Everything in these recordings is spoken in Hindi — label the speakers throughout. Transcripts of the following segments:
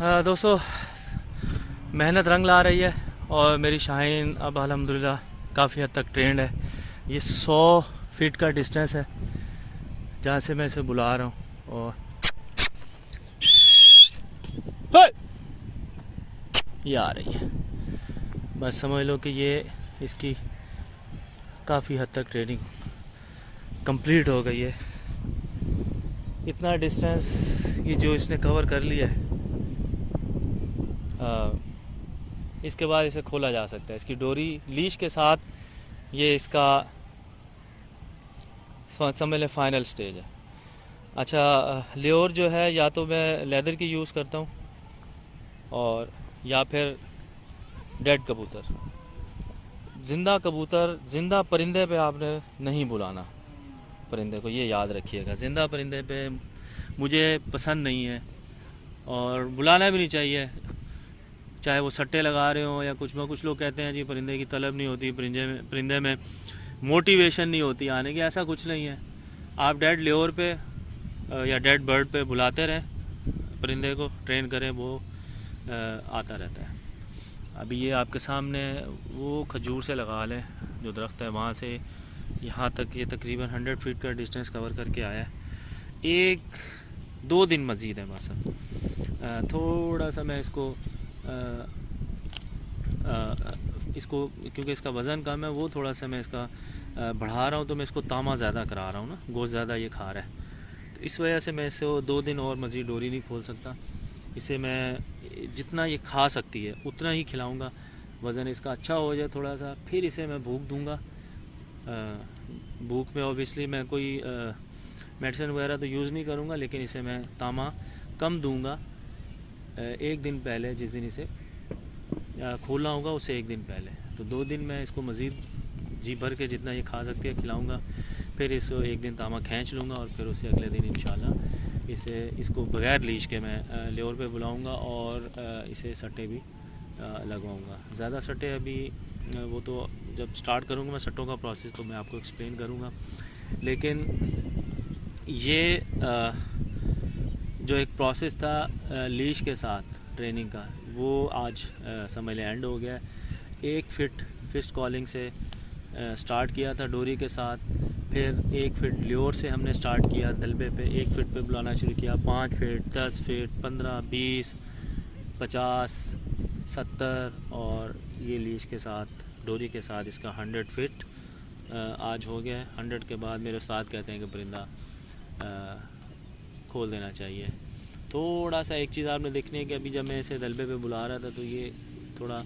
Speaker 1: दोस्तों, मेहनत रंग ला रही है और मेरी शाहीन अब अल्हम्दुलिल्लाह काफ़ी हद तक ट्रेंड है। ये 100 फीट का डिस्टेंस है जहाँ से मैं इसे बुला रहा हूँ और ये आ रही है। बस समझ लो कि ये इसकी काफ़ी हद तक ट्रेनिंग कंप्लीट हो गई है। इतना डिस्टेंस ये जो इसने कवर कर लिया है, इसके बाद इसे खोला जा सकता है। इसकी डोरी लीश के साथ ये इसका समझ लें फाइनल स्टेज है। अच्छा, ल्योर जो है या तो मैं लेदर की यूज़ करता हूँ और या फिर डेड कबूतर। ज़िंदा कबूतर, ज़िंदा परिंदे पे आपने नहीं बुलाना। परिंदे को ये याद रखिएगा, ज़िंदा परिंदे पे मुझे पसंद नहीं है और बुलाना भी नहीं चाहिए, चाहे वो सट्टे लगा रहे हो या कुछ लोग कहते हैं जी परिंदे की तलब नहीं होती, परिंदे में मोटिवेशन नहीं होती आने की। ऐसा कुछ नहीं है। आप डेड ल्योर पे या डेड बर्ड पे बुलाते रहें, परिंदे को ट्रेन करें, वो आता रहता है। अभी ये आपके सामने वो खजूर से लगा लें जो दरख्त है, वहाँ से यहाँ तक ये तकरीबन 100 फीट का डिस्टेंस कवर करके आया है। 1-2 दिन मज़ीद है बस। थोड़ा सा मैं इसको इसको क्योंकि इसका वज़न कम है, वो थोड़ा सा मैं इसका बढ़ा रहा हूँ, तो मैं इसको तामा ज़्यादा करा रहा हूँ ना, गोश्त ज़्यादा ये खा रहा है, तो इस वजह से मैं इसे 2 दिन और मज़ीद डोरी नहीं खोल सकता। इसे मैं जितना ये खा सकती है उतना ही खिलाऊँगा। वज़न इसका अच्छा हो जाए थोड़ा सा, फिर इसे मैं भूख दूँगा। भूख में ऑब्वियसली मैं कोई मेडिसिन वगैरह तो यूज़ नहीं करूँगा, लेकिन इसे मैं तामा कम दूँगा। 1 दिन पहले, जिस दिन इसे खोलना होगा उससे 1 दिन पहले, तो 2 दिन मैं इसको मज़ीद जी भर के जितना ये खा सकती है खिलाऊँगा। फिर इसको 1 दिन तामा खींच लूँगा और फिर उससे अगले दिन इंशाल्लाह इसको बग़ैर लीश के मैं ल्योर पे बुलाऊँगा और इसे सट्टे भी लगवाऊँगा। ज़्यादा सट्टे अभी वो तो जब स्टार्ट करूँगा मैं सट्टों का प्रोसेस, तो मैं आपको एक्सप्लेन करूँगा। लेकिन ये जो एक प्रोसेस था लीश के साथ ट्रेनिंग का, वो आज समझ लें एंड हो गया है। 1 फीट फिस्ट कॉलिंग से स्टार्ट किया था डोरी के साथ, फिर 1 फीट ल्योर से हमने स्टार्ट किया दलबे पे, 1 फीट पे बुलाना शुरू किया, 5 फीट, 10 फीट, 15, 20, 50, 70 और ये लीश के साथ डोरी के साथ इसका 100 फीट आज हो गया है। 100 के बाद मेरे उस्ताद कहते हैं कि परिंदा खोल देना चाहिए। थोड़ा सा एक चीज़ आपने देखनी है कि अभी जब मैं इसे दलबे पे बुला रहा था तो ये थोड़ा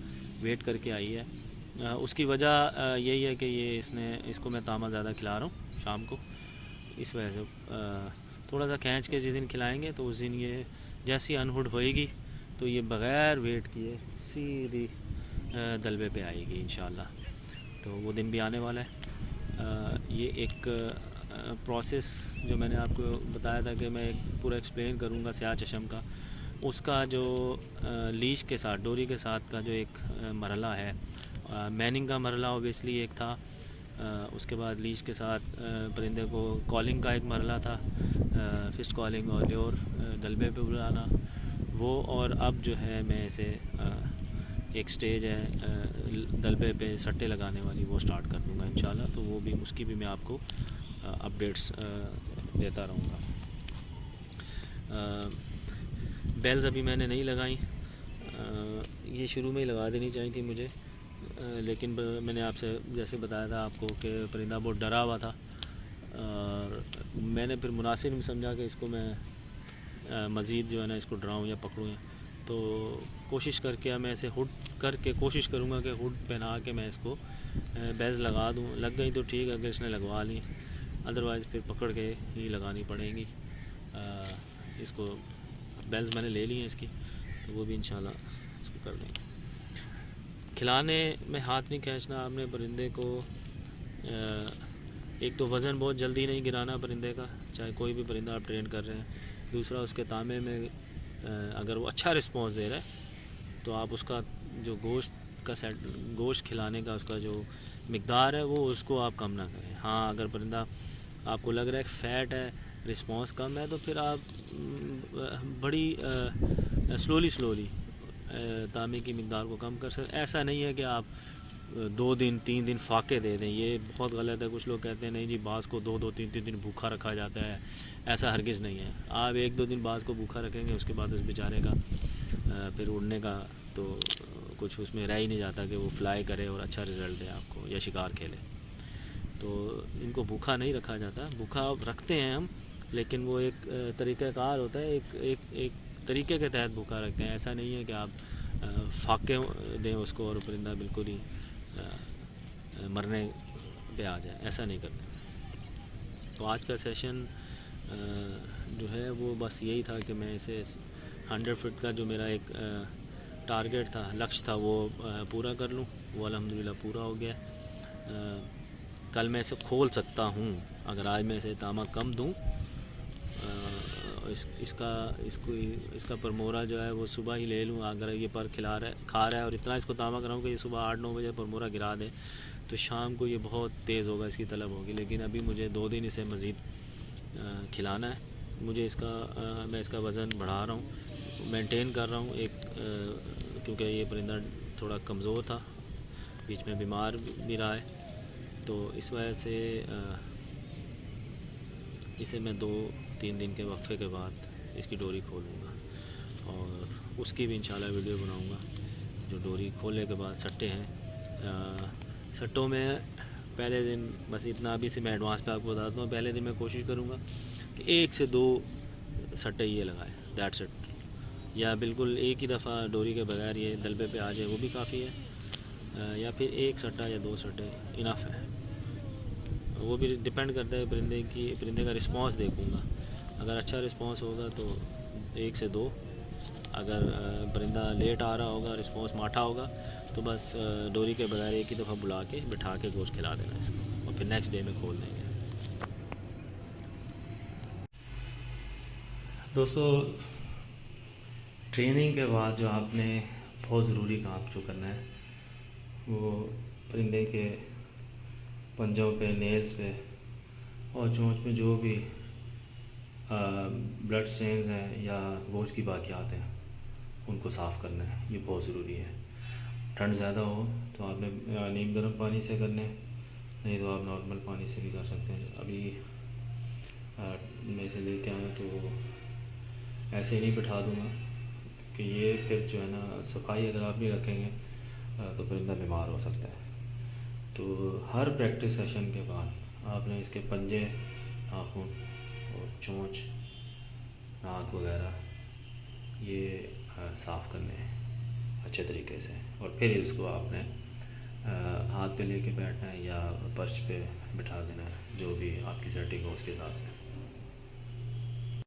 Speaker 1: वेट करके आई है। उसकी वजह यही है कि इसको मैं तामा ज़्यादा खिला रहा हूँ शाम को, इस वजह से थोड़ा सा खींच के जिस दिन खिलाएंगे तो उस दिन ये जैसी अनहुड होएगी तो ये बग़ैर वेट किए सीधी दलबे पे आएगी इंशाल्लाह। तो वो दिन भी आने वाला है। ये एक प्रोसेस जो मैंने आपको बताया था कि मैं पूरा एक्सप्लेन करूँगा स्याह चशम का, उसका जो लीश के साथ डोरी के साथ का जो एक मरहला है, मैनिंग का मरहला ऑब्वियसली एक था, उसके बाद लीश के साथ परिंदे को कॉलिंग का एक मरहला था, फिस्ट कॉलिंग और ल्योर दलबे पे बुलाना वो, और अब जो है मैं इसे एक स्टेज है दलबे पे सट्टे लगाने वाली, वो स्टार्ट कर दूँगा इंशाल्लाह। तो वो भी, उसकी भी मैं आपको अपडेट्स देता रहूँगा। बेल्स अभी मैंने नहीं लगाई, ये शुरू में ही लगा देनी चाहिए थी मुझे, लेकिन मैंने आपसे जैसे बताया था आपको कि परिंदा बहुत डरा हुआ था और मैंने फिर मुनासिब नहीं समझा कि इसको मैं मज़ीद जो है ना इसको डराऊँ या पकड़ूँ। तो कोशिश करके मैं इसे हुड करके कोशिश करूँगा कि हुड पहना के मैं इसको बेल्स लगा दूँ। लग गई तो ठीक है, अगर इसने लगवा ली, अदरवाइज़ फिर पकड़ के ही लगानी पड़ेगी। इसको बेल्स मैंने ले ली हैं इसकी, तो वो भी इंशाल्लाह इसको कर देंगे। खिलाने में हाथ नहीं खींचना आपने परिंदे को। एक तो वज़न बहुत जल्दी नहीं गिराना परिंदे का, चाहे कोई भी परिंदा आप ट्रेन कर रहे हैं। दूसरा, उसके तामे में अगर वो अच्छा रिस्पॉन्स दे रहा है तो आप उसका जो गोश्त खिलाने का उसका जो मिक़दार है वो उसको आप कम ना करें। हाँ, अगर परिंदा आपको लग रहा है फ़ैट है, रिस्पॉन्स कम है, तो फिर आप बड़ी स्लोली स्लोली तांबे की मकदार को कम कर सकते। ऐसा नहीं है कि आप 2 दिन 3 दिन फाके दे दें, ये बहुत गलत है। कुछ लोग कहते हैं नहीं जी बाज़ को 2-2 3-3 दिन भूखा रखा जाता है, ऐसा हरगिज़ नहीं है। आप 1-2 दिन बाज़ को भूखा रखेंगे, उसके बाद उस बेचारे का फिर उड़ने का तो कुछ उसमें रह ही नहीं जाता कि वो फ्लाई करे और अच्छा रिज़ल्ट दे आपको या शिकार खेले। तो इनको भूखा नहीं रखा जाता, भूखा रखते हैं हम, लेकिन वो एक तरीक़ाकार होता है, एक तरीके के तहत भूखा रखते हैं। ऐसा नहीं है कि आप फाके दें उसको और परिंदा बिल्कुल ही मरने पे आ जाए, ऐसा नहीं करते। तो आज का सेशन जो है वो बस यही था कि मैं इसे 100 फीट का जो मेरा एक टारगेट था, लक्ष्य था, वो पूरा कर लूँ। वो अल्हम्दुलिल्लाह पूरा हो गया। कल मैं इसे खोल सकता हूँ अगर आज मैं इसे तामा कम दूँ। इसका परमोरा जो है वो सुबह ही ले लूँ। अगर ये पर खा रहा है और इतना इसको तामा कराऊँ कि ये सुबह 8-9 बजे परमोरा गिरा दे, तो शाम को ये बहुत तेज़ होगा, इसकी तलब होगी। लेकिन अभी मुझे 2 दिन इसे मज़ीद खिलाना है। मुझे मैं इसका वज़न बढ़ा रहा हूँ, मेंटेन कर रहा हूँ क्योंकि ये परिंदा थोड़ा कमज़ोर था, बीच में बीमार भी रहा है। तो इस वजह से इसे मैं 2-3 दिन के वक्फे के बाद इसकी डोरी खोलूँगा और उसकी भी इंशाल्लाह वीडियो बनाऊँगा। जो डोरी खोलने के बाद सट्टे हैं, सट्टों में पहले दिन बस इतना अभी से मैं एडवांस पे आपको बताता हूँ। पहले दिन मैं कोशिश करूँगा कि 1 से 2 सट्टे ये लगाए, दैट्स इट। या बिल्कुल एक ही दफ़ा डोरी के बगैर ये दलबे पे आ जाए, वो भी काफ़ी है। या फिर 1 सट्टा या 2 सट्टे इनफ है। वो भी डिपेंड करता है परिंदे का रिस्पांस देखूँगा। अगर अच्छा रिस्पांस होगा तो 1 से 2। अगर परिंदा लेट आ रहा होगा, रिस्पांस माठा होगा, तो बस डोरी के बगैर एक ही दफ़ा बुला के बिठा के गोश्त खिला देना इसको और फिर नेक्स्ट डे में खोल देंगे। दोस्तों, ट्रेनिंग के बाद जो आपने बहुत ज़रूरी काम जो करना है, वो परिंदे के पंजों पे, नेल्स पे और चोंच में जो भी ब्लड स्टेन्स हैं या गोश्त की बाकियात हैं, उनको साफ़ करना है। ये बहुत ज़रूरी है। ठंड ज़्यादा हो तो आपने नीम गर्म पानी से करने, नहीं तो आप नॉर्मल पानी से भी कर सकते हैं। अभी मैं इसे लेके आया तो ऐसे ही नहीं बिठा दूँगा कि ये फिर जो है ना, सफाई अगर आप नहीं रखेंगे तो परिंदा बीमार हो सकता है। तो हर प्रैक्टिस सेशन के बाद आपने इसके पंजे, नाखून और चोंच, नाक वगैरह ये साफ़ करने हैं अच्छे तरीके से, और फिर इसको आपने हाथ पे लेके बैठना है या फर्श पे बिठा देना है, जो भी आपकी सेटिंग हो उसके साथ में।